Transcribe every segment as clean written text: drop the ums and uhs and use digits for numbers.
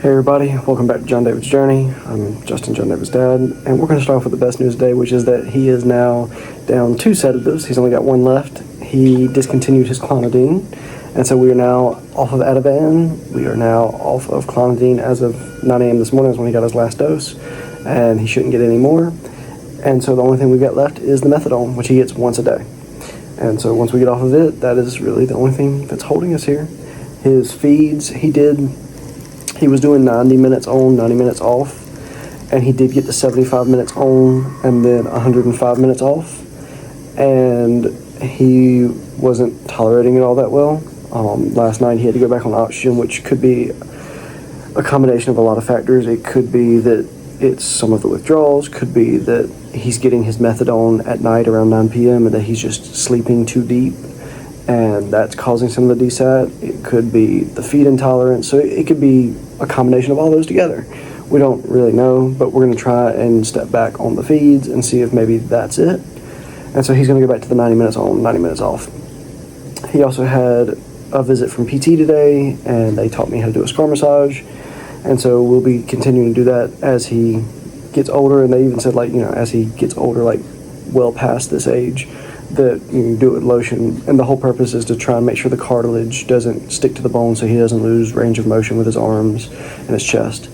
Hey everybody, welcome back to Jon David's Journey. I'm Justin, Jon David's dad, and we're going to start off with the best news today, which is that he is now down 2 sedatives. He's only got 1 left. He discontinued his clonidine, and so we are now off of Ativan. We are now off of clonidine as of 9 a.m. this morning is when he got his last dose, and he shouldn't get any more. And so the only thing we've got left is the methadone, which he gets once a day. And so once we get off of it, that is really the only thing that's holding us here. His feeds, he was doing 90 minutes on, 90 minutes off, and he did get to 75 minutes on and then 105 minutes off, and he wasn't tolerating it all that well. Last night he had to go back on oxygen, which could be a combination of a lot of factors. It could be that it's some of the withdrawals, could be that he's getting his methadone at night around 9 p.m. and that he's just sleeping too deep, and that's causing some of the desat. It could be the feed intolerance, so it could be a combination of all those together. We don't really know, but we're going to try and step back on the feeds and see if maybe that's it. And so he's going to go back to the 90 minutes on, 90 minutes off. He also had a visit from PT today, and they taught me how to do a scar massage, and so we'll be continuing to do that as he gets older. And they even said, like, as he gets older, like well past this age, that you can do it with lotion, and the whole purpose is to try and make sure the cartilage doesn't stick to the bone so he doesn't lose range of motion with his arms and his chest.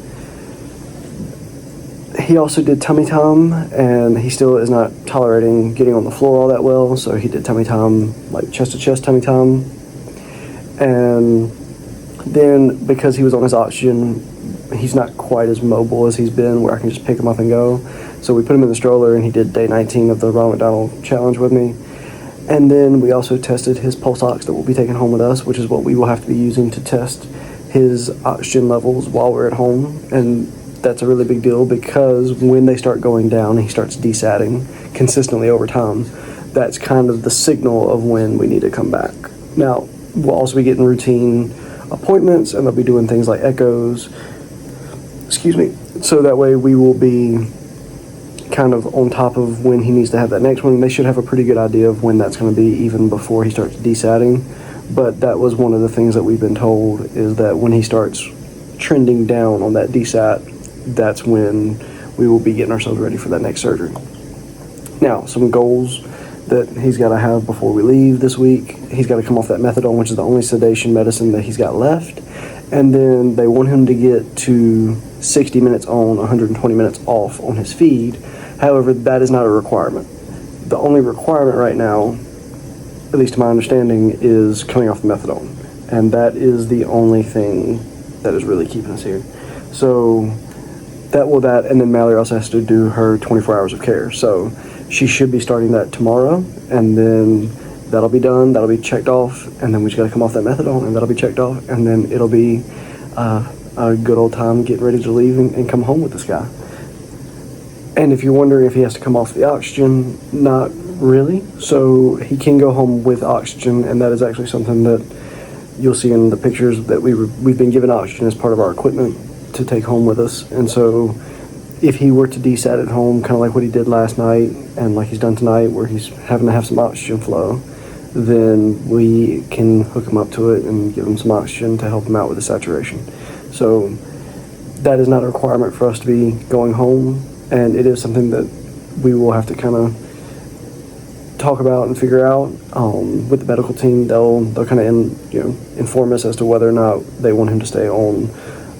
He also did tummy time, and he still is not tolerating getting on the floor all that well, so he did tummy time, like chest to chest tummy time. And then because he was on his oxygen, he's not quite as mobile as he's been, where I can just pick him up and go. So we put him in the stroller, and he did day 19 of the Ronald McDonald challenge with me. And then we also tested his pulse ox that we'll be taking home with us, which is what we will have to be using to test his oxygen levels while we're at home. And that's a really big deal, because when they start going down, he starts desatting consistently over time. That's kind of the signal of when we need to come back. Now, we'll also be getting routine appointments, and they'll be doing things like echoes, so that way we will be kind of on top of when he needs to have that next one. They should have a pretty good idea of when that's going to be even before he starts desatting. But that was one of the things that we've been told, is that when he starts trending down on that desat, that's when we will be getting ourselves ready for that next surgery. Now, some goals that he's got to have before we leave this week. He's got to come off that methadone, which is the only sedation medicine that he's got left. And then they want him to get to 60 minutes on, 120 minutes off on his feed. However, that is not a requirement. The only requirement right now, at least to my understanding, is coming off the methadone. And that is the only thing that is really keeping us here. So that, and then Mallory also has to do her 24 hours of care. So she should be starting that tomorrow, and then that'll be done, that'll be checked off, and then we just gotta come off that methadone, and that'll be checked off, and then it'll be a good old time getting ready to leave and come home with this guy. And if you're wondering if he has to come off the oxygen, not really. So he can go home with oxygen, and that is actually something that you'll see in the pictures, that we've been given oxygen as part of our equipment to take home with us. And so if he were to desat at home, kind of like what he did last night and like he's done tonight, where he's having to have some oxygen flow, then we can hook him up to it and give him some oxygen to help him out with the saturation. So that is not a requirement for us to be going home, and it is something that we will have to kind of talk about and figure out with the medical team. They'll kind of inform us as to whether or not they want him to stay on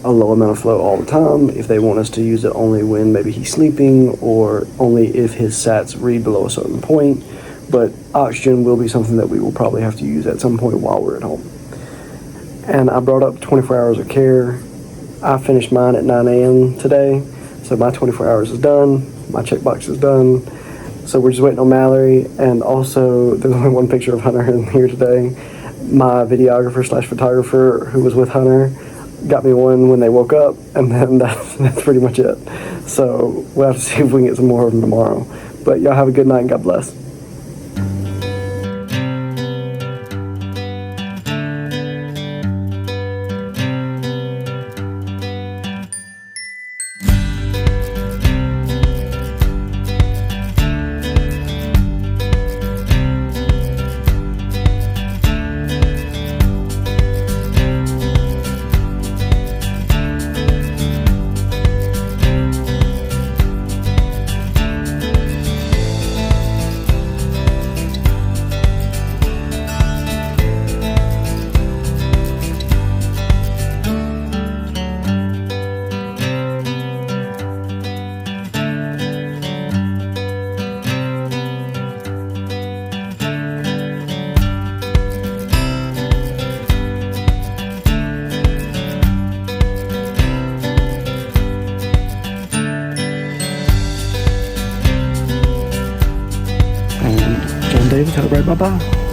a low amount of flow all the time, if they want us to use it only when maybe he's sleeping, or only if his sats read below a certain point. But oxygen will be something that we will probably have to use at some point while we're at home. And I brought up 24 hours of care. I finished mine at 9 a.m. today, so my 24 hours is done, my checkbox is done. So we're just waiting on Mallory, and also there's only one picture of Hunter in here today. My videographer / photographer who was with Hunter got me one when they woke up, and then that's pretty much it. So we'll have to see if we can get some more of them tomorrow. But y'all have a good night, and God bless. Tell everybody bye-bye.